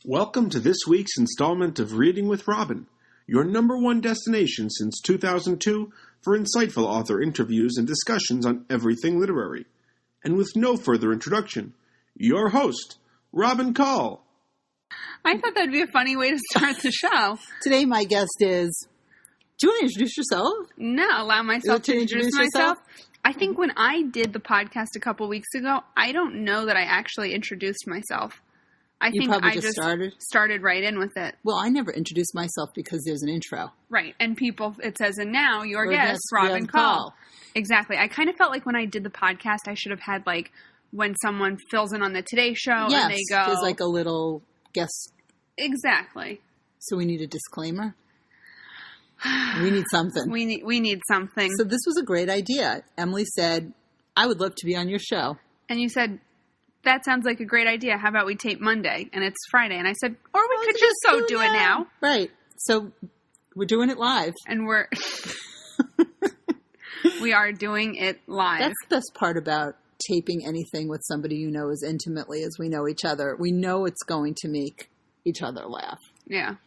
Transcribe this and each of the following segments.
Welcome to this week's installment of Reading with Robin, your number one destination since 2002 for insightful author interviews and discussions on everything literary. And with no further introduction, your host, Robin Call. I thought that'd be a funny way to start the show. Today my guest is... Do you want to introduce yourself? No, allow myself to introduce myself. I think when I did the podcast a couple weeks ago, I don't know that I actually introduced myself. I think I just started right in with it. Well, I never introduced myself because there's an intro. Right. And people, it says, and now your guest, Robin Call. Exactly. I kind of felt like when I did the podcast, I should have had like when someone fills in on the Today Show and they go. There's like a little guest. Exactly. So we need a disclaimer? We need something. We need something. So this was a great idea. Emily said, I would love to be on your show. And you said, that sounds like a great idea. How about we tape Monday? And it's Friday. And I said, or we could just do it now. Right. So we're doing it live. And we are doing it live. That's the best part about taping anything with somebody you know as intimately as we know each other. We know it's going to make each other laugh. Yeah.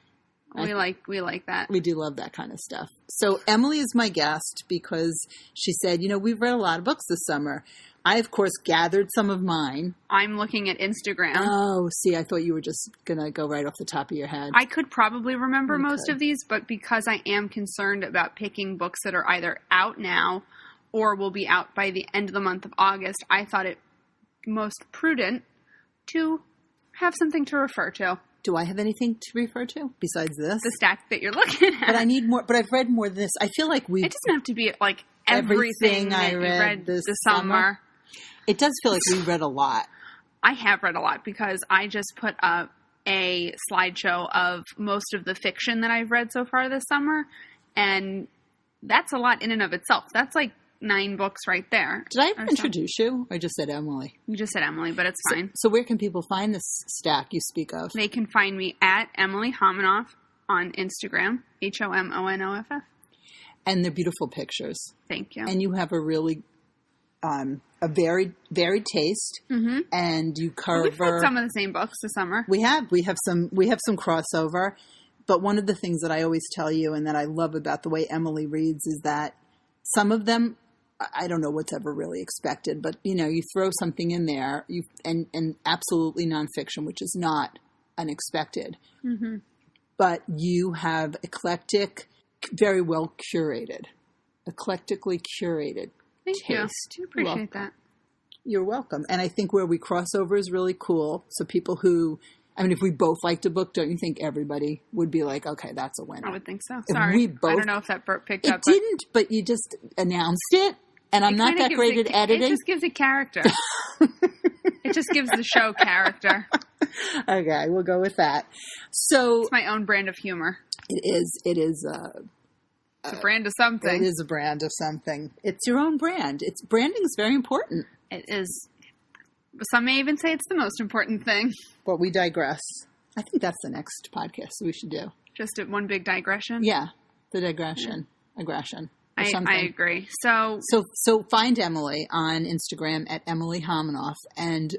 We like that. We do love that kind of stuff. So Emily is my guest because she said, we've read a lot of books this summer. I, of course, gathered some of mine. I'm looking at Instagram. Oh, see, I thought you were just going to go right off the top of your head. I could probably remember most of these, but because I am concerned about picking books that are either out now or will be out by the end of the month of August, I thought it most prudent to have something to refer to. Do I have anything to refer to besides this? The stack that you're looking at. But I need more. But I've read more than this. I feel like It doesn't have to be like everything I read this summer. It does feel like we read a lot. I have read a lot because I just put up a slideshow of most of the fiction that I've read so far this summer. And that's a lot in and of itself. That's like 9 books right there. Did I ever introduce you? I just said Emily. You just said Emily, but it's fine. So where can people find this stack you speak of? They can find me at Emily Homanoff on Instagram, HOMONOFF. And they're beautiful pictures. Thank you. And you have a really, a varied taste. Mm-hmm. And you cover... We've read some of the same books this summer. We have some crossover. But one of the things that I always tell you and that I love about the way Emily reads is that some of them, I don't know what's ever really expected, but you throw something in there, and absolutely nonfiction, which is not unexpected. Mm-hmm. But you have eclectic, very well curated, eclectically curated taste. Thank you. I appreciate that. You're welcome. And I think where we cross over is really cool. So people who, if we both liked a book, don't you think everybody would be like, okay, that's a winner? I would think so. Sorry. I don't know if that picked up. It didn't, but you just announced it. And I'm not that great at editing. It just gives it character. It just gives the show character. Okay, we'll go with that. So it's my own brand of humor. It is it's a brand of something. It is a brand of something. It's your own brand. Branding is very important. It is. Some may even say it's the most important thing. But we digress. I think that's the next podcast we should do. Just one big digression? Yeah, the digression. Yeah. Aggression. I agree. So find Emily on Instagram at Emily Homanoff, and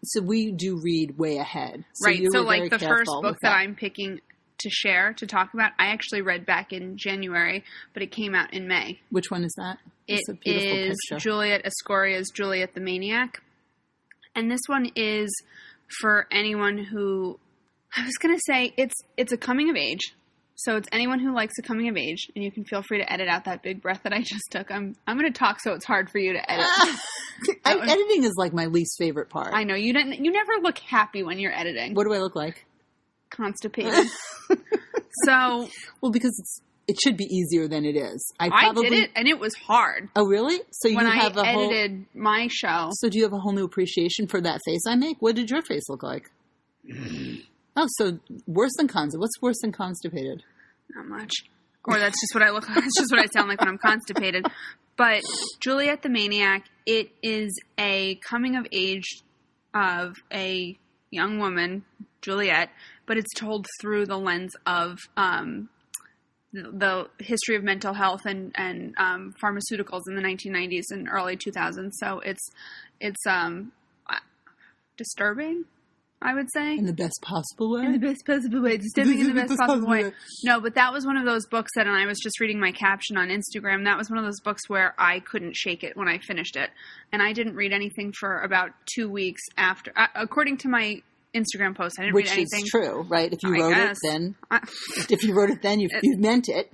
so we do read way ahead. So right. So like the first book that I'm picking to share, to talk about, I actually read back in January, but it came out in May. Which one is that? It's a beautiful picture. Juliet Escoria's Juliet the Maniac. And this one is for anyone who, I was going to say, it's a coming of age. So it's anyone who likes a coming of age, and you can feel free to edit out that big breath that I just took. I'm going to talk so it's hard for you to edit. Editing is like my least favorite part. I know. You never look happy when you're editing. What do I look like? Constipated. Well, because it should be easier than it is. I did it, and it was hard. Oh, really? So when I edited my show. So do you have a whole new appreciation for that face I make? What did your face look like? Oh, so worse than constipated. What's worse than constipated? Not much. Or that's just what I look like. That's just what I sound like when I'm constipated. But Juliet the Maniac, it is a coming of age of a young woman, Juliet, but it's told through the lens of the history of mental health and pharmaceuticals in the 1990s and early 2000s. So it's disturbing. I would say. In the best possible way? In the best possible way. Disturbing in the best possible way. No, but that was one of those books that, and I was just reading my caption on Instagram, that was one of those books where I couldn't shake it when I finished it. And I didn't read anything for about 2 weeks after. According to my Instagram post, I didn't read anything. Which is true, right? If you wrote it, then... if you wrote it then, you meant it.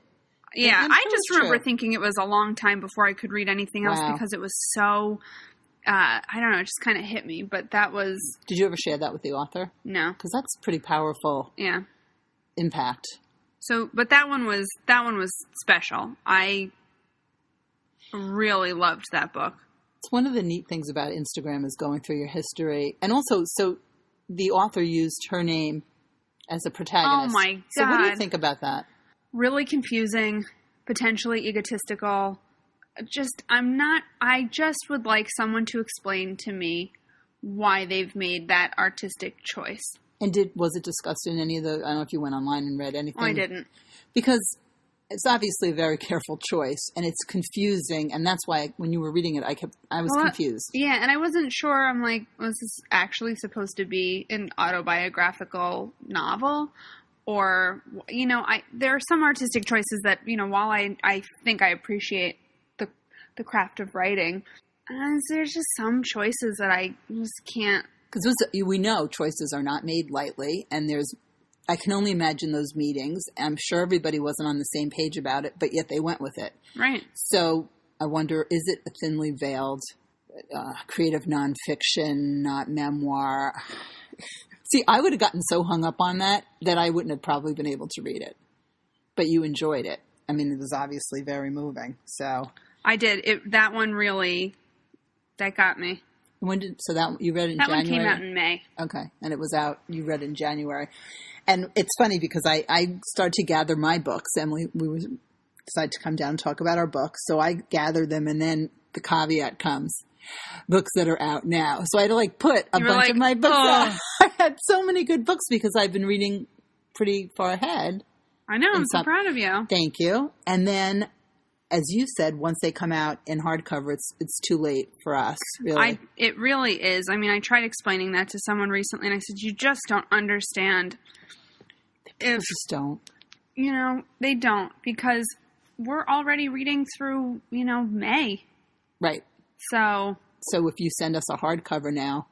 Yeah, I just remember thinking it was a long time before I could read anything else because it was so... I don't know, it just kind of hit me, but that was... Did you ever share that with the author? No. Because that's pretty powerful impact. So, but that one was special. I really loved that book. It's one of the neat things about Instagram is going through your history. And also, so the author used her name as a protagonist. Oh my God. So what do you think about that? Really confusing, potentially egotistical. I just would like someone to explain to me why they've made that artistic choice. And was it discussed in any of the, I don't know if you went online and read anything. I didn't. Because it's obviously a very careful choice and it's confusing. And that's why when you were reading it, I was confused. Yeah. And I wasn't sure. I'm like, was this actually supposed to be an autobiographical novel? Or, there are some artistic choices that, while I think I appreciate the craft of writing, there's just some choices that I just can't. Because we know choices are not made lightly, and I can only imagine those meetings. I'm sure everybody wasn't on the same page about it, but yet they went with it. Right. So I wonder, is it a thinly veiled creative nonfiction, not memoir? See, I would have gotten so hung up on that I wouldn't have probably been able to read it. But you enjoyed it. I mean, it was obviously very moving, so... I did. That one really, that got me. You read it in January? That one came out in May. Okay. And it was out, you read it in January. And it's funny because I started to gather my books. Emily, we decided to come down and talk about our books. So I gathered them and then the caveat comes. Books that are out now. So I had to put a bunch of my books out. I had so many good books because I've been reading pretty far ahead. I know. I'm so proud of you. Thank you. And then... as you said, once they come out in hardcover, it's too late for us, really. It really is. I mean, I tried explaining that to someone recently, and I said, you just don't understand. People just don't. They don't, because we're already reading through, May. Right. So if you send us a hardcover now,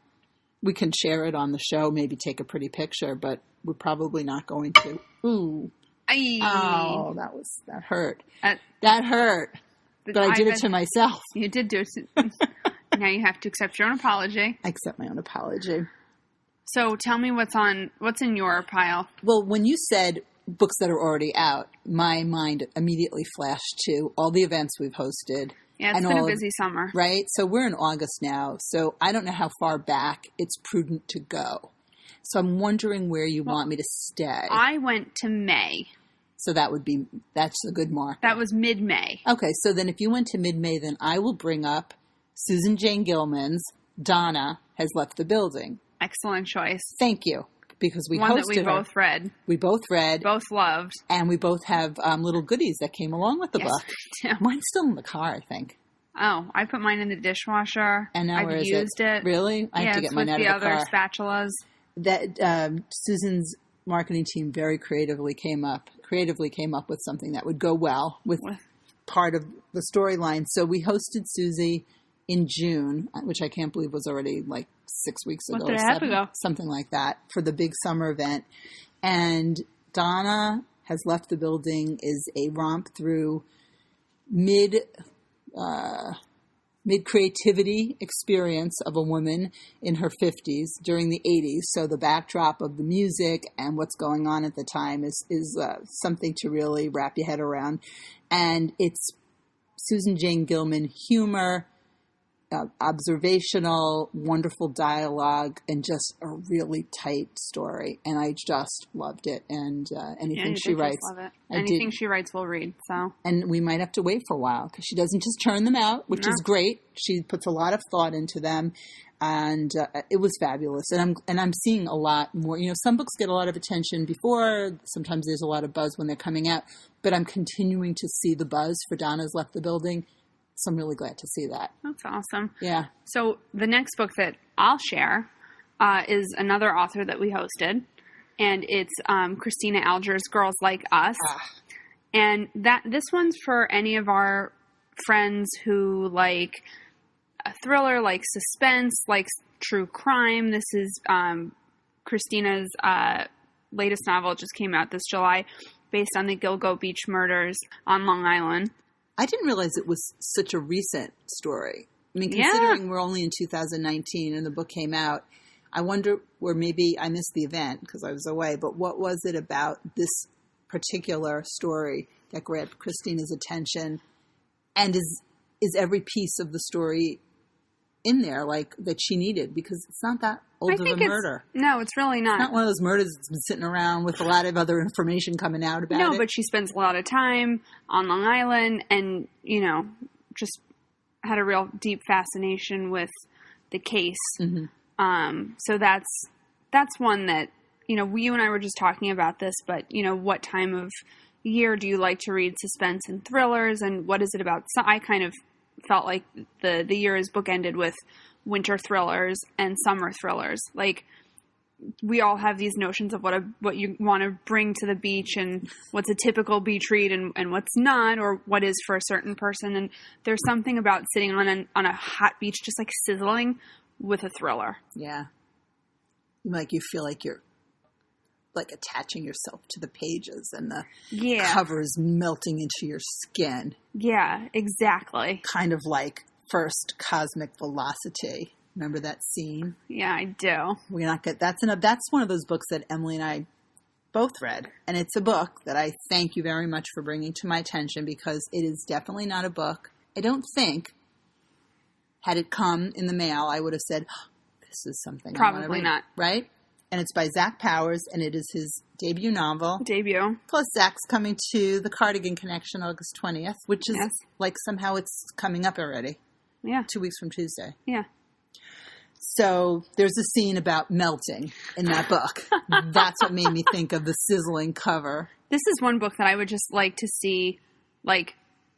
we can share it on the show, maybe take a pretty picture, but we're probably not going to. Ooh. Oh, that hurt. That hurt. But I did it to myself. You did do it. Now you have to accept your own apology. I accept my own apology. So tell me what's in your pile. Well, when you said books that are already out, my mind immediately flashed to all the events we've hosted. Yeah, it's been a busy summer. Right? So we're in August now. So I don't know how far back it's prudent to go. So I'm wondering where you want me to stay. I went to May. So that's a good mark. That was mid-May. Okay, so then if you went to mid-May, then I will bring up Susan Jane Gilman's Donna Has Left the Building. Excellent choice. Thank you. Because we hosted one that we both read. We both read. Both loved. And we both have little goodies that came along with the book. We do. Mine's still in the car, I think. Oh, I put mine in the dishwasher. And now I've used it. Really? I have to get mine out of the car. with the other spatulas. That Susan's marketing team very creatively came up with something that would go well with part of the storyline. So we hosted Susie in June, which I can't believe was already 6 weeks ago. Month and a half ago. Something like that, for the big summer event. And Donna Has Left the Building is a romp through mid-creativity experience of a woman in her 50s during the 80s. So the backdrop of the music and what's going on at the time is something to really wrap your head around. And it's Susan Jane Gilman humor, observational, wonderful dialogue, and just a really tight story. And I just loved it. And anything she writes, love it. Anything she writes, we'll read. So, and we might have to wait for a while because she doesn't just turn them out, which is great. She puts a lot of thought into them, and it was fabulous. And I'm seeing a lot more. Some books get a lot of attention before. Sometimes there's a lot of buzz when they're coming out. But I'm continuing to see the buzz for Donna's Left the Building. So I'm really glad to see that. That's awesome. Yeah. So the next book that I'll share is another author that we hosted, and it's Christina Alger's Girls Like Us. And this one's for any of our friends who like a thriller, like suspense, like true crime. This is Christina's latest novel. It just came out this July, based on the Gilgo Beach murders on Long Island. I didn't realize it was such a recent story. I mean, considering we're only in 2019 and the book came out, I wonder where maybe I missed the event because I was away, but what was it about this particular story that grabbed Christina's attention? And is every piece of the story in there like that she needed? Because it's not that old of a murder. No, it's really not. It's not one of those murders that's been sitting around with a lot of other information coming out about it. No, but she spends a lot of time on Long Island and, just had a real deep fascination with the case. Mm-hmm. So that's one that, you and I were just talking about this, but, what time of year do you like to read suspense and thrillers, and what is it about? So I kind of felt like the year's book ended with winter thrillers and summer thrillers. Like, we all have these notions of what you want to bring to the beach and what's a typical beach read and what's not, or what is for a certain person. And there's something about sitting on a hot beach, just like sizzling, with a thriller. Yeah. Like you feel like you're like attaching yourself to the pages and the cover is melting into your skin. Yeah, exactly. Kind of like First Cosmic Velocity. Remember that scene? Yeah, I do. We're not good. That's one of those books that Emily and I both read. And it's a book that I thank you very much for bringing to my attention, because it is definitely not a book. I don't think, had it come in the mail, I would have said, this is something I want to read. Probably not. Right? And it's by Zach Powers, and it is his debut novel. Debut. Plus, Zach's coming to the Cardigan Connection August 20th, which is like somehow it's coming up already. Yeah. 2 weeks from Tuesday. Yeah. So there's a scene about melting in that book. That's what made me think of the sizzling cover. This is one book that I would just like to see, like,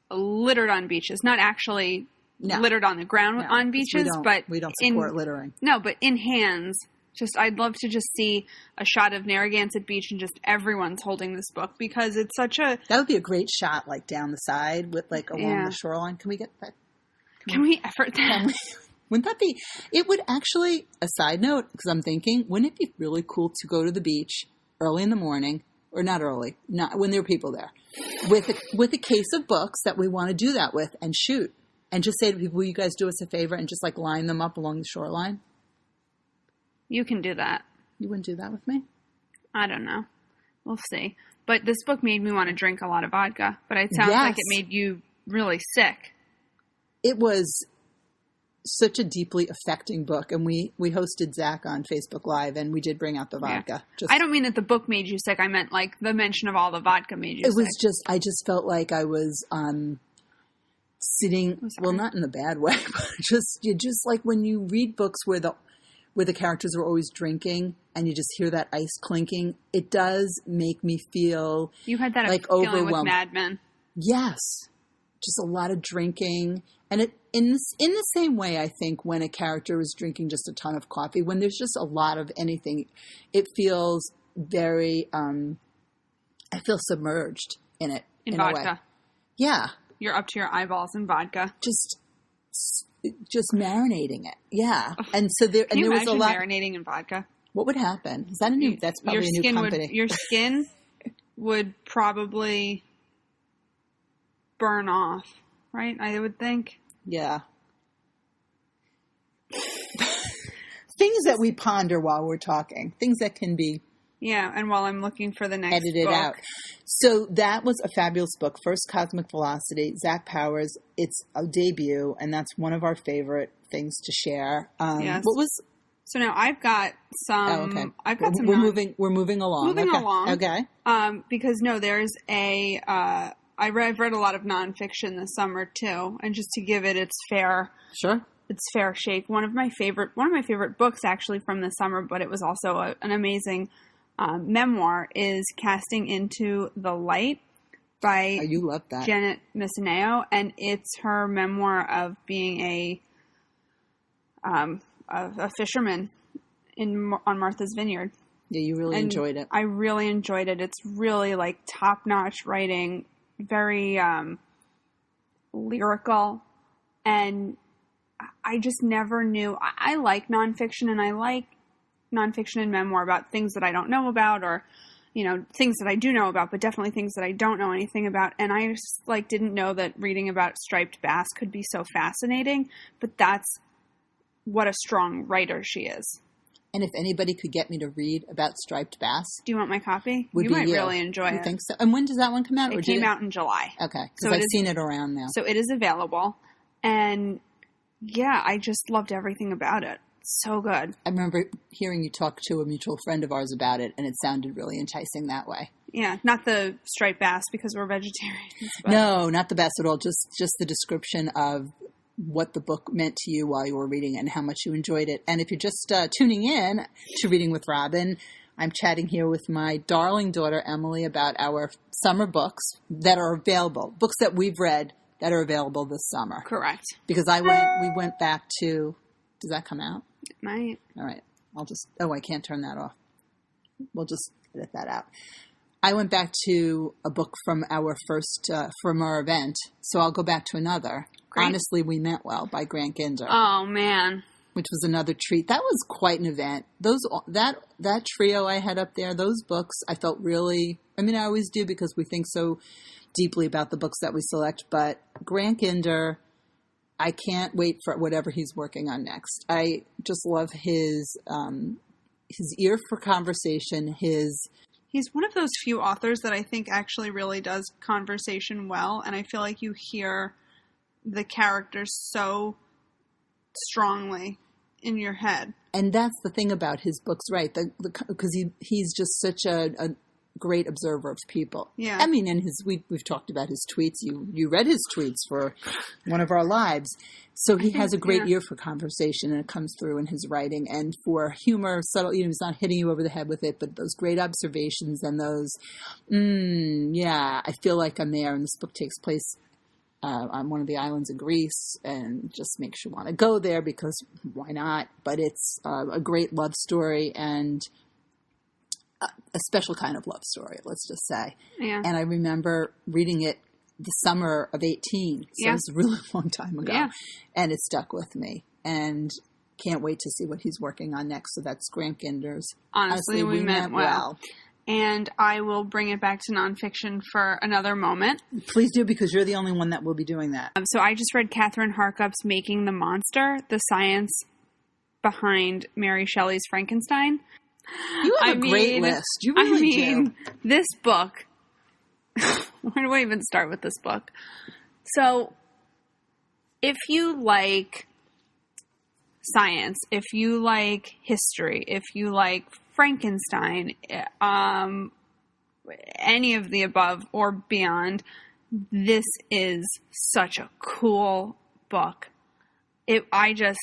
littered on beaches. Not actually littered on the ground on beaches, but we don't support littering. No, but in hands. Just, I'd love to just see a shot of Narragansett Beach and just everyone's holding this book, because it's such a... That would be a great shot, like down the side with like along the shoreline. Can we get that? Can we effort that? Wouldn't that be... It would actually, a side note, because I'm thinking, wouldn't it be really cool to go to the beach early in the morning, or not early, not when there are people there, with a case of books that we want to do that with and shoot, and just say to people, will you guys do us a favor and just like line them up along the shoreline? You can do that. You wouldn't do that with me? I don't know. We'll see. But this book made me want to drink a lot of vodka. But it sounds like it made you really sick. It was such a deeply affecting book. And we hosted Zach on Facebook Live, and we did bring out the vodka. Yeah. I don't mean that the book made you sick. I meant like the mention of all the vodka made you sick. It was just, I just felt like I was sitting, well, not in the bad way, but just like when you read books where the characters are always drinking and you just hear that ice clinking, it does make me feel you had that like feeling overwhelmed. With Mad Men. Yes. Just a lot of drinking. And it in the same way, I think, when a character is drinking just a ton of coffee, when there's just a lot of anything, it feels very, I feel submerged in it. In vodka. A way. Yeah. You're up to your eyeballs in vodka. Just marinating it. Yeah. And so there, Can and you there was a lot marinating in vodka. What would happen? Is that a new, that's probably a new company. Your skin would probably burn off, right? I would think. Yeah. Things that we ponder while we're talking. Things that can be. Yeah, and while I'm looking for the next edited book. out. So that was a fabulous book. First Cosmic Velocity, Zach Powers. It's a debut, and that's one of our favorite things to share. Yes. What was? So now I've got some. Oh, okay. I've got some. We're moving along. Okay. Because there's a. I've read a lot of nonfiction this summer too, and just to give it its fair. Sure. Its fair shake. One of my favorite books actually from this summer, but it was also an amazing memoir, is Casting into the Light by you love that. Janet Missineo, and it's her memoir of being a fisherman on Martha's Vineyard. Yeah, you really enjoyed it. I really enjoyed it. It's really like top-notch writing, very lyrical, and I just never knew. I like nonfiction, and I like nonfiction and memoir about things that I don't know about, or things that I do know about, but definitely things that I don't know anything about. And I just didn't know that reading about striped bass could be so fascinating. But that's what a strong writer she is. And if anybody could get me to read about striped bass, do you want my copy? You might really enjoy it. You think so? And when does that one come out? It came out in July. Okay, because I've seen it around now. So it is available, and yeah, I just loved everything about it. So good. I remember hearing you talk to a mutual friend of ours about it, and it sounded really enticing that way. Yeah, not the striped bass because we're vegetarians. But. No, not the bass at all. Just the description of what the book meant to you while you were reading it and how much you enjoyed it. And if you're just tuning in to Reading with Robin, I'm chatting here with my darling daughter, Emily, about our summer books that are available, books that we've read that are available this summer. Correct. Because we went back to, does that come out? It might. All right. I can't turn that off. We'll just edit that out. I went back to a book from from our event, so I'll go back to another. Great. Honestly, We Meant Well by Grant Ginder. Oh, man. Which was another treat. That was quite an event. That trio I had up there, those books, I felt really, I always do because we think so deeply about the books that we select, but Grant Ginder, I can't wait for whatever he's working on next. I just love his ear for conversation, He's one of those few authors that I think actually really does conversation well, and I feel like you hear the characters so strongly in your head. And that's the thing about his books, right? Because he's just such a great observer of people. Yeah. And we've talked about his tweets. You read his tweets for one of our lives. So he has a great ear for conversation, and it comes through in his writing. And for humor, subtle, he's not hitting you over the head with it, but those great observations and those, I feel like I'm there. And this book takes place on one of the islands of Greece, and just makes you want to go there because why not? But it's a great love story, and a special kind of love story, let's just say. Yeah. And I remember reading it the summer of 18. So it was a really long time ago. Yeah. And it stuck with me. And can't wait to see what he's working on next. So that's Grant Ginder's. Honestly, We Meant Well. And I will bring it back to nonfiction for another moment. Please do, because you're the only one that will be doing that. So I just read Catherine Harkup's Making the Monster, the science behind Mary Shelley's Frankenstein. You have a great list. You really do. This book, where do I even start with this book? So, if you like science, if you like history, if you like Frankenstein, any of the above or beyond, this is such a cool book. It contextualizes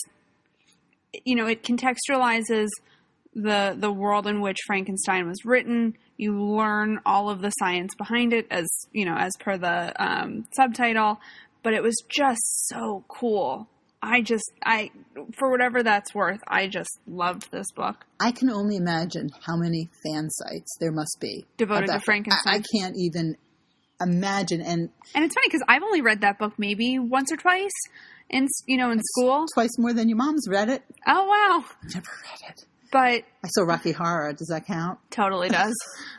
the world in which Frankenstein was written. You learn all of the science behind it as per the subtitle, but it was just so cool. For whatever that's worth, I just loved this book. I can only imagine how many fan sites there must be devoted to Frankenstein. I can't even imagine. And it's funny because I've only read that book maybe once or twice in school. Twice more than your mom's read it. Oh, wow. Never read it. But I saw Rocky Horror. Does that count? Totally does.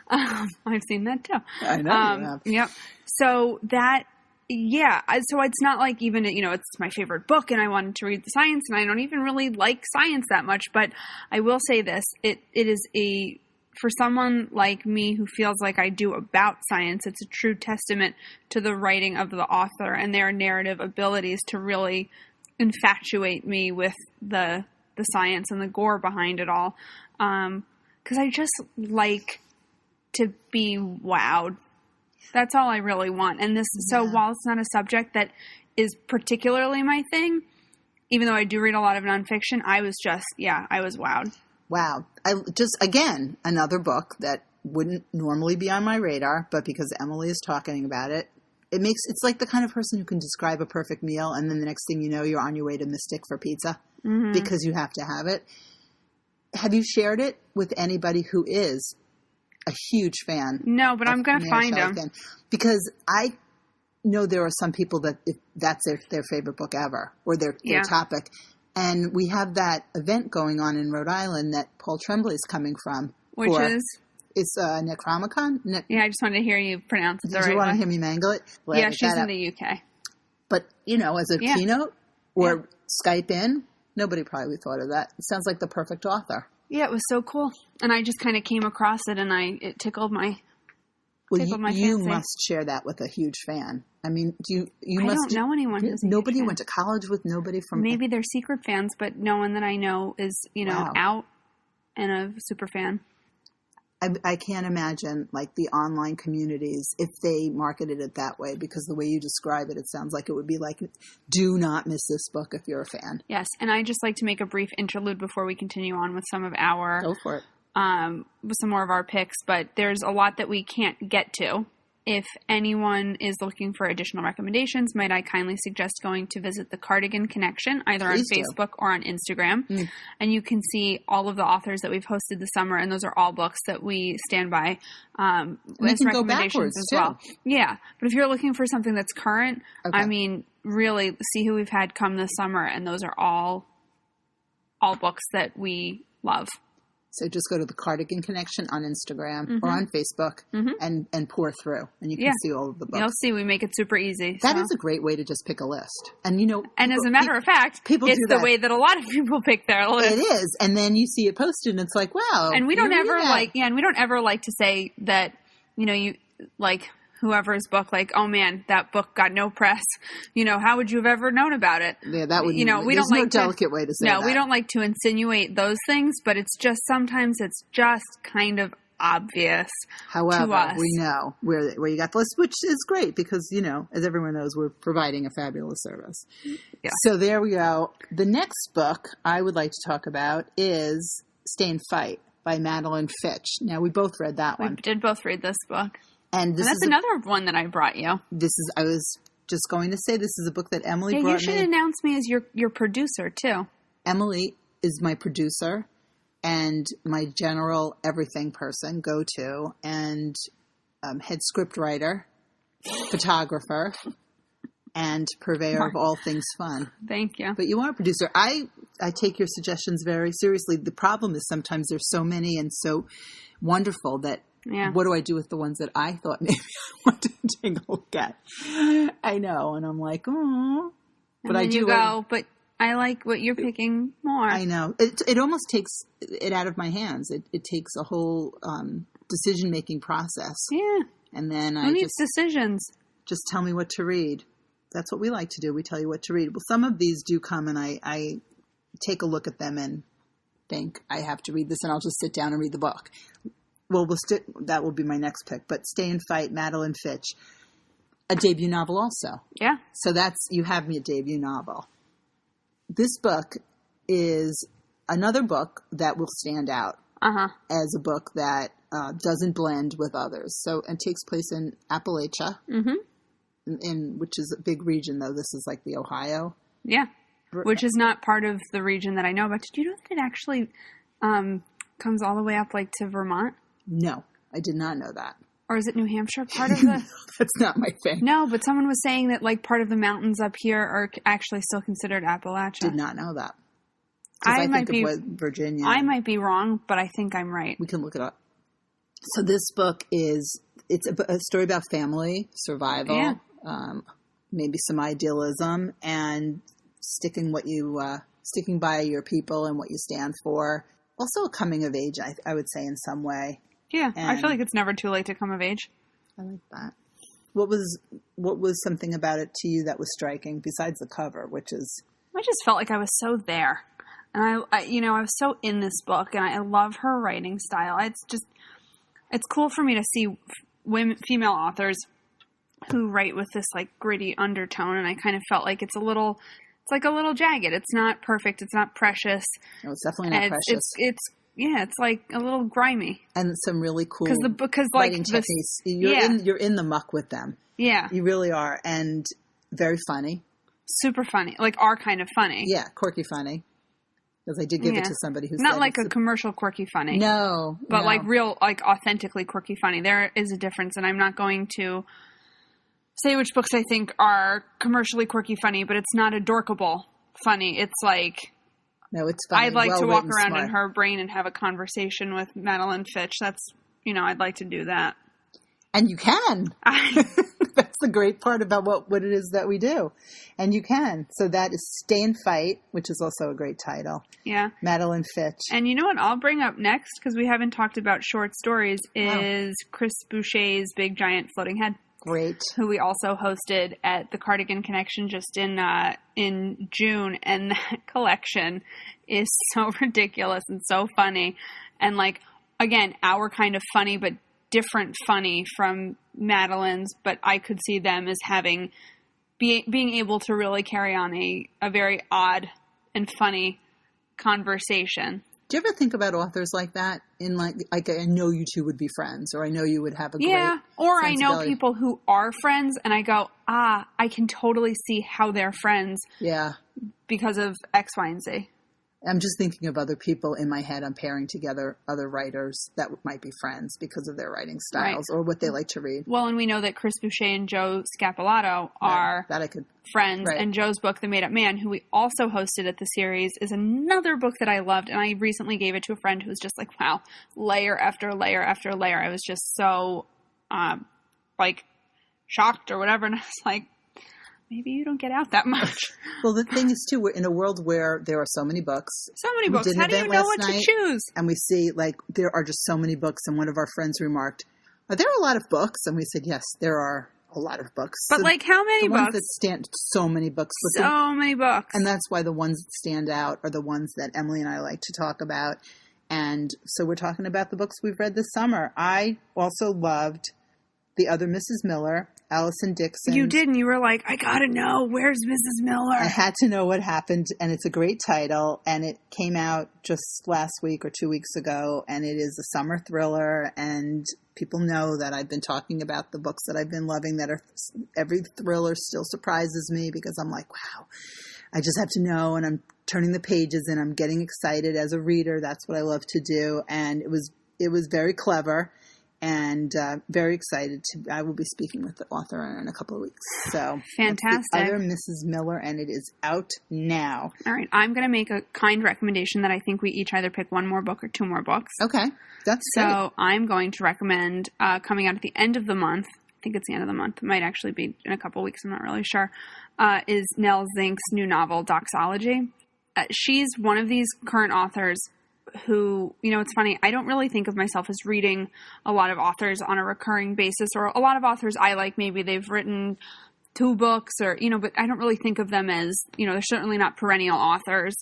I've seen that too. I know you have. Yep. So that, so it's not like even, it's my favorite book and I wanted to read the science, and I don't even really like science that much, but I will say this, it is for someone like me who feels like I do about science, it's a true testament to the writing of the author and their narrative abilities to really infatuate me with the science and the gore behind it all. Because I just like to be wowed. That's all I really want. And so while it's not a subject that is particularly my thing, even though I do read a lot of nonfiction, I was wowed. Wow. Again, another book that wouldn't normally be on my radar, but because Emily is talking about it, it's like the kind of person who can describe a perfect meal, and then the next thing you know, you're on your way to Mystic for pizza. Mm-hmm. Because you have to have it. Have you shared it with anybody who is a huge fan? No, but I'm going to Mary find Shelley them. fan? Because I know there are some people that that's their favorite book ever, or their topic. And we have that event going on in Rhode Island that Paul Tremblay is coming from. Which is? It's Necromicon. Yeah, I just wanted to hear you pronounce it the right way. Did you want to hear me mangle it? Yeah, she's in the UK. But, as a keynote or Skype in, nobody probably thought of that. It sounds like the perfect author. Yeah, it was so cool. And I just kind of came across it and it tickled my fancy. You must share that with a huge fan. I mean, I don't know anyone who's nobody went to college with nobody from... Maybe they're secret fans, but no one that I know is, out and a super fan. I can't imagine, like, the online communities, if they marketed it that way, because the way you describe it, it sounds like it would be like, do not miss this book if you're a fan. Yes, and I'd just like to make a brief interlude before we continue on with some of our... Go for it. With some more of our picks, but there's a lot that we can't get to. If anyone is looking for additional recommendations, might I kindly suggest going to visit the Cardigan Connection, either on Facebook or on Instagram. And you can see all of the authors that we've hosted this summer, and those are all books that we stand by as recommendations as well. Yeah, but if you're looking for something that's current, I mean, really see who we've had come this summer, and those are all books that we love. So just go to the Cardigan Connection on Instagram or on Facebook and pour through, and you can see all of the books. You'll see, we make it super easy. That is a great way to just pick a list. And and as a matter of fact, it's the way that a lot of people pick their list. It is. And then you see it posted and it's like, wow. And we don't ever like to say that, you like whoever's book, like, oh man, that book got no press. How would you have ever known about it? Yeah, that would. We don't like no delicate way to say that. No, we don't like to insinuate those things, but it's just sometimes it's just kind of obvious. However, to us. We know where you got the list, which is great because as everyone knows, we're providing a fabulous service. Yeah. So there we go. The next book I would like to talk about is "Stay and Fight" by Madeline Fitch. Now we both read that one. We did both read this book. And that's another one that I brought you. I was just going to say, this is a book that Emily brought me. You should announce me as your producer, too. Emily is my producer and my general everything person, go-to, and head script writer, photographer, and purveyor of all things fun. Thank you. But you are a producer. I take your suggestions very seriously. The problem is sometimes there's so many and so wonderful that what do I do with the ones that I thought maybe I wanted to take a look at? I know. And I'm like, oh. But I do go, but I like what you're picking more. I know. It almost takes it out of my hands. It takes a whole decision-making process. Yeah. And then Who needs decisions? Just tell me what to read. That's what we like to do. We tell you what to read. Well, some of these do come and I take a look at them and think, I have to read this, and I'll just sit down and read the book. Well, that will be my next pick. But Stay and Fight, Madeline Fitch. A debut novel also. Yeah. So you have me a debut novel. This book is another book that will stand out as a book that doesn't blend with others. So it takes place in Appalachia, which is a big region, though. This is like the Ohio. Yeah, which is not part of the region that I know about. Did you know that it actually comes all the way up like to Vermont? No, I did not know that. Or is it New Hampshire part of the... That's not my thing. No, but someone was saying that like part of the mountains up here are actually still considered Appalachia. Did not know that. I think of Virginia. I might be wrong, but I think I'm right. We can look it up. So this book it's a story about family, survival, maybe some idealism, and sticking by your people and what you stand for. Also a coming of age, I would say, in some way. Yeah, I feel like it's never too late to come of age. I like that. What was something about it to you that was striking besides the cover, which is... I just felt like I was so there. And I was so in this book, and I love her writing style. It's cool for me to see female authors who write with this like gritty undertone, and I kind of felt like it's a little jagged. It's not perfect. It's not precious. No, it's definitely not precious. It's like a little grimy. And some really cool because writing techniques. You're in the muck with them. Yeah. You really are. And very funny. Super funny. Like our kind of funny. Yeah, quirky funny. Because I did give it to somebody who not said like it's a commercial quirky funny. No. But no. like real, like authentically quirky funny. There is a difference, and I'm not going to say which books I think are commercially quirky funny, but it's not adorkable funny. It's like... No, it's funny. I'd like to walk around smart. in her brain and have a conversation with Madeline Fitch. That's, I'd like to do that. And you can. That's the great part about what it is that we do. And you can. So that is Stay and Fight, which is also a great title. Yeah. Madeline Fitch. And you know what I'll bring up next, because we haven't talked about short stories, is Chris Boucher's Big Giant Floating Head. Great. Who we also hosted at the Cardigan Connection just in June. And that collection is so ridiculous and so funny. And like, again, our kind of funny, but different funny from Madeline's, but I could see them as being able to really carry on a very odd and funny conversation. Do you ever think about authors like that? In like I know you two would be friends, or I know you would have a great or I know people who are friends, and I go, I can totally see how they're friends. Yeah, because of X, Y, and Z. I'm just thinking of other people in my head. I'm pairing together other writers that might be friends because of their writing styles or what they like to read. Well, and we know that Chris Boucher and Joe Scapalato are friends. Right. And Joe's book, The Made Up Man, who we also hosted at the series, is another book that I loved. And I recently gave it to a friend who was just like, wow, layer after layer after layer. I was just so, shocked or whatever. And I was like, maybe you don't get out that much. Well, the thing is, too, we're in a world where there are so many books. So many books. How do you know what to choose? And we see, there are just so many books. And one of our friends remarked, are there a lot of books? And we said, yes, there are a lot of books. But, how many books? Ones that stand, so many books. Many books. And that's why the ones that stand out are the ones that Emily and I like to talk about. And so we're talking about the books we've read this summer. I also loved The Other Mrs. Miller, Allison Dixon. You did, and you were like, I gotta know, where's Mrs. Miller? I had to know what happened, and it's a great title, and it came out just last week or 2 weeks ago, and it is a summer thriller, and people know that I've been talking about the books that I've been loving that are, every thriller still surprises me because I'm like, wow, I just have to know, and I'm turning the pages, and I'm getting excited as a reader. That's what I love to do, and it was very clever. And very excited I will be speaking with the author in a couple of weeks. So fantastic. The Other Mrs. Miller, and it is out now. All right. I'm going to make a kind recommendation that I think we each either pick one more book or two more books. Okay. That's so great. I'm going to recommend coming out at the end of the month. I think it's the end of the month. It might actually be in a couple of weeks. I'm not really sure. Is Nell Zink's new novel, Doxology. She's one of these current authors who, it's funny, I don't really think of myself as reading a lot of authors on a recurring basis, or a lot of authors I like, maybe they've written 2 books or, but I don't really think of them as, they're certainly not perennial authors.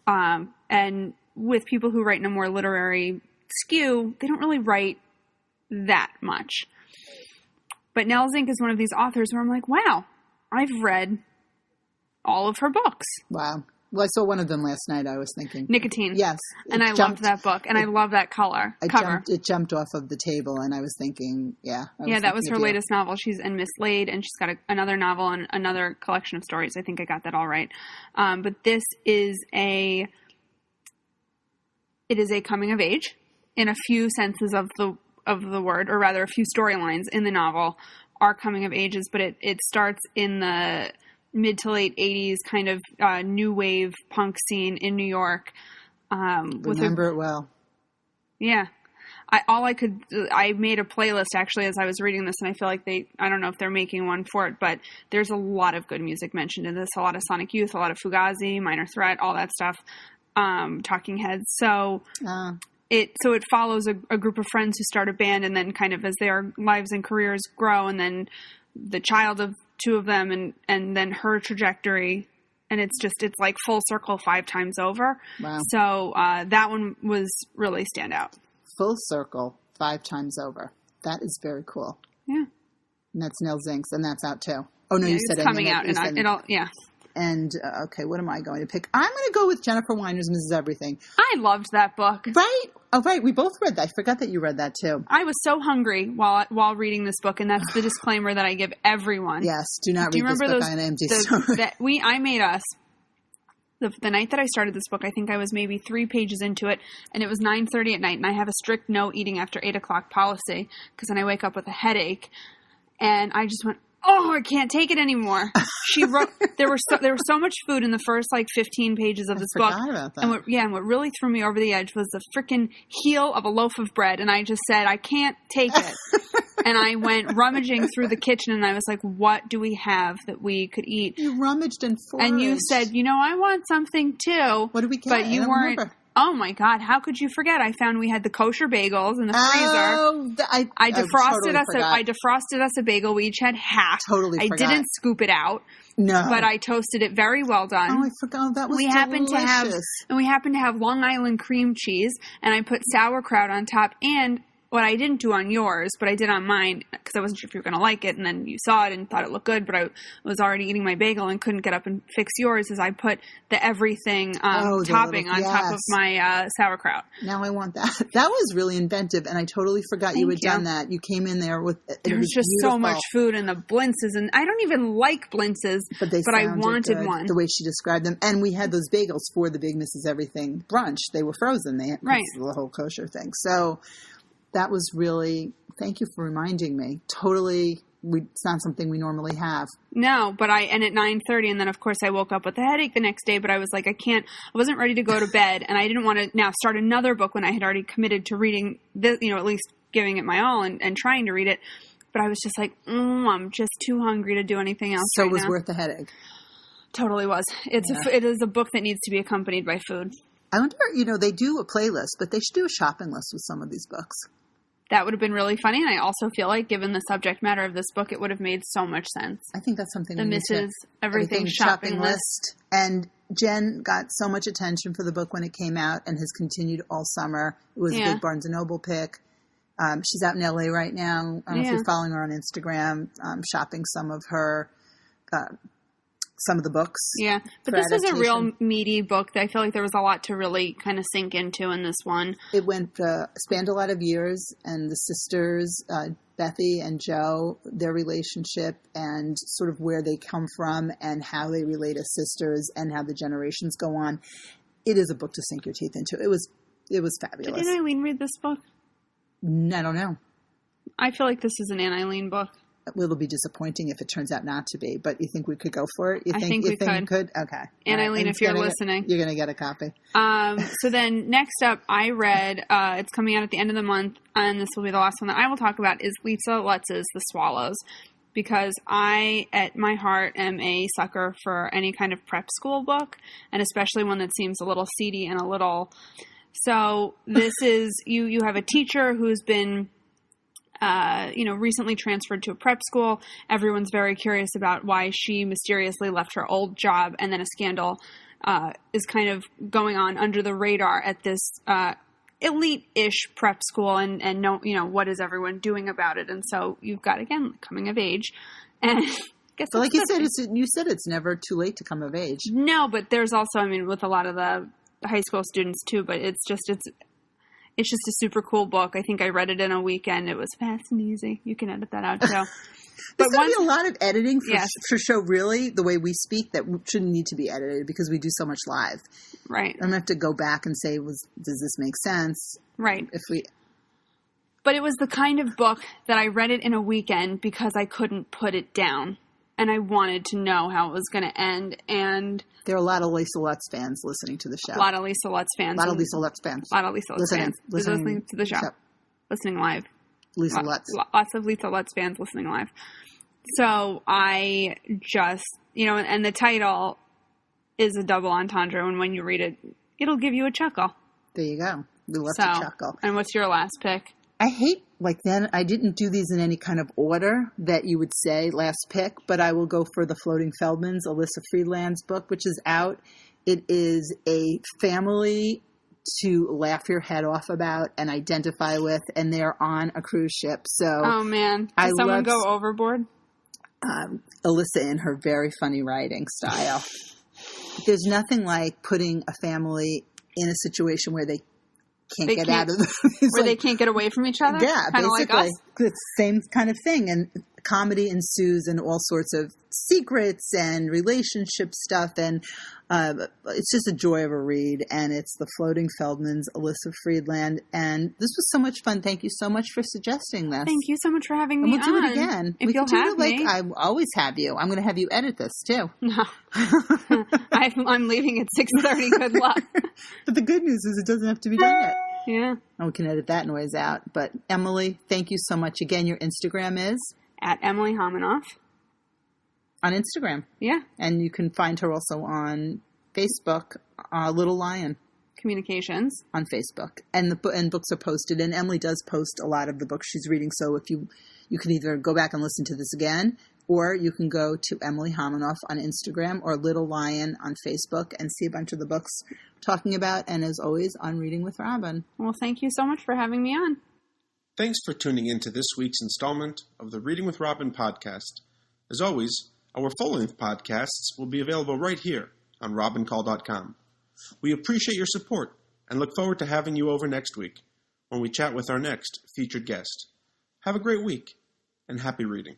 And with people who write in a more literary skew, they don't really write that much. But Nell Zink is one of these authors where I'm like, wow, I've read all of her books. Wow. Well, I saw one of them last night, I was thinking. Nicotine. Yes. And I loved that book, and I love that cover. It jumped off of the table, and I was thinking, that was her latest novel. She's in Mislaid, and she's got another novel and another collection of stories. I think I got that all right. But this is it is a coming of age in a few senses of the word, or rather a few storylines in the novel are coming of ages, but it starts in the mid to late 80s kind of new wave punk scene in New York. Remember it well. Yeah. I made a playlist actually as I was reading this, and I feel like I don't know if they're making one for it, but there's a lot of good music mentioned in this, a lot of Sonic Youth, a lot of Fugazi, Minor Threat, all that stuff, Talking Heads. So it follows a group of friends who start a band, and then kind of as their lives and careers grow, and then the child of 2 of them, and then her trajectory, and it's like full circle 5 times over. Wow. So that one was really stand out. Full circle 5 times over. That is very cool. Yeah. And that's Nell Zink's, and that's out too. Oh no, yeah, you said it's coming out, and it'll And, okay, what am I going to pick? I'm going to go with Jennifer Weiner's Mrs. Everything. I loved that book. Right? Oh, right. We both read that. I forgot that you read that, too. I was so hungry while reading this book, and that's the disclaimer that I give everyone. Yes. Do not read this book on an empty stomach. I made us the night that I started this book, I think I was maybe 3 pages into it, and it was 9:30 at night, and I have a strict no eating after 8 o'clock policy, because then I wake up with a headache, and I just went, oh, I can't take it anymore. She wrote, there was so much food in the first, 15 pages of this book. I forgot about that. And what really threw me over the edge was the freaking heel of a loaf of bread, and I just said, I can't take it. And I went rummaging through the kitchen, and I was like, what do we have that we could eat? You rummaged and foraged. And you said, I want something too. What did we get? But you weren't. Remember. Oh my God! How could you forget? I found we had the kosher bagels in the freezer. Oh, I defrosted totally us. forgot. I defrosted us a bagel. We each had half. Totally forgot. I didn't scoop it out. No, but I toasted it very well done. Oh, I forgot. That was we delicious. happened to have Long Island cream cheese, and I put sauerkraut on top. And what I didn't do on yours, but I did on mine, because I wasn't sure if you were going to like it, and then you saw it and thought it looked good, but I was already eating my bagel and couldn't get up and fix yours, is I put the everything topping on top of my sauerkraut. Now I want that. That was really inventive, and I totally forgot you had done that. You came in there with there was just beautiful. So much food, and the blintzes, and I don't even like blintzes, but I wanted good, one. The way she described them, and we had those bagels for the Big Mrs. Everything brunch. They were frozen. They had the whole kosher thing. So that was really, thank you for reminding me. Totally, it's not something we normally have. No, but and at 9:30, and then of course I woke up with a headache the next day, but I was like, I wasn't ready to go to bed, and I didn't want to now start another book when I had already committed to reading this, at least giving it my all and trying to read it. But I was just like, I'm just too hungry to do anything else. So it was worth the headache. Totally was. It is a book that needs to be accompanied by food. I wonder, they do a playlist, but they should do a shopping list with some of these books. That would have been really funny, and I also feel like, given the subject matter of this book, it would have made so much sense. I think that's something the Mrs. Everything shopping list. And Jen got so much attention for the book when it came out, and has continued all summer. It was a big Barnes & Noble pick. She's out in LA right now. I don't know if you're following her on Instagram, shopping some of her some of the books. Yeah, but this was a real meaty book. I feel like there was a lot to really kind of sink into in this one. It spanned a lot of years, and the sisters, Bethy and Joe, their relationship and sort of where they come from and how they relate as sisters and how the generations go on. It is a book to sink your teeth into. It was fabulous. Did Aunt Eileen read this book? I don't know. I feel like this is an Aunt Eileen book. It'll be disappointing if it turns out not to be, but you think we could go for it? I think we could. Okay. Aunt Eileen, if you're listening. You're going to get a copy. So then next up, I read, it's coming out at the end of the month, and this will be the last one that I will talk about, is Lisa Lutz's The Swallows, because I, at my heart, am a sucker for any kind of prep school book, and especially one that seems a little seedy and a little... So this is, you have a teacher who's been... recently transferred to a prep school. Everyone's very curious about why she mysteriously left her old job, and then a scandal is kind of going on under the radar at this elite-ish prep school, and what is everyone doing about it? And so you've got, again, coming of age, and guess like you said, it's never too late to come of age. No, but there's also, with a lot of the high school students too, but it's just a super cool book. I think I read it in a weekend. It was fast and easy. You can edit that out too. There's going to be a lot of editing for show, really, the way we speak, that shouldn't need to be edited because we do so much live. Right. I'm going to have to go back and say, does this make sense? Right. But it was the kind of book that I read it in a weekend because I couldn't put it down. And I wanted to know how it was going to end. And there are a lot of Lisa Lutz fans listening to the show. A lot of Lisa Lutz fans. Listening to the show. Listening live. Lisa Lutz. Lots of Lisa Lutz fans listening live. So I just, and the title is a double entendre. And when you read it, it'll give you a chuckle. There you go. We love to chuckle. And what's your last pick? I hate, I didn't do these in any kind of order that you would say last pick, but I will go for The Floating Feldmans, Alyssa Friedland's book, which is out. It is a family to laugh your head off about and identify with, and they're on a cruise ship. So, oh man, did someone go overboard? Alyssa in her very funny writing style. There's nothing like putting a family in a situation where they can't get out of where they can't get away from each other? Yeah, kind of basically. Like us? It's the same kind of thing. And comedy ensues and all sorts of secrets and relationship stuff. And it's just a joy of a read. And it's The Floating Feldmans, Alyssa Friedland. And this was so much fun. Thank you so much for suggesting this. Thank you so much for having me And we'll on. do it again. If we you'll can do have it like me. I always have you. I'm going to have you edit this too. No. I'm leaving at 6:30. Good luck. But the good news is it doesn't have to be done yet. Yeah. And we can edit that noise out. But Emily, thank you so much. Again, your Instagram is? At Emily Hominoff. On Instagram. Yeah. And you can find her also on Facebook, Little Lion Communications. on Facebook. And and books are posted. And Emily does post a lot of the books she's reading. So if you can either go back and listen to this again, or you can go to Emily Hominoff on Instagram or Little Lion on Facebook and see a bunch of the books talking about. And as always, on Reading with Robin. Well, thank you so much for having me on. Thanks for tuning in to this week's installment of the Reading with Robin podcast. As always, our full-length podcasts will be available right here on robincall.com. We appreciate your support and look forward to having you over next week when we chat with our next featured guest. Have a great week and happy reading.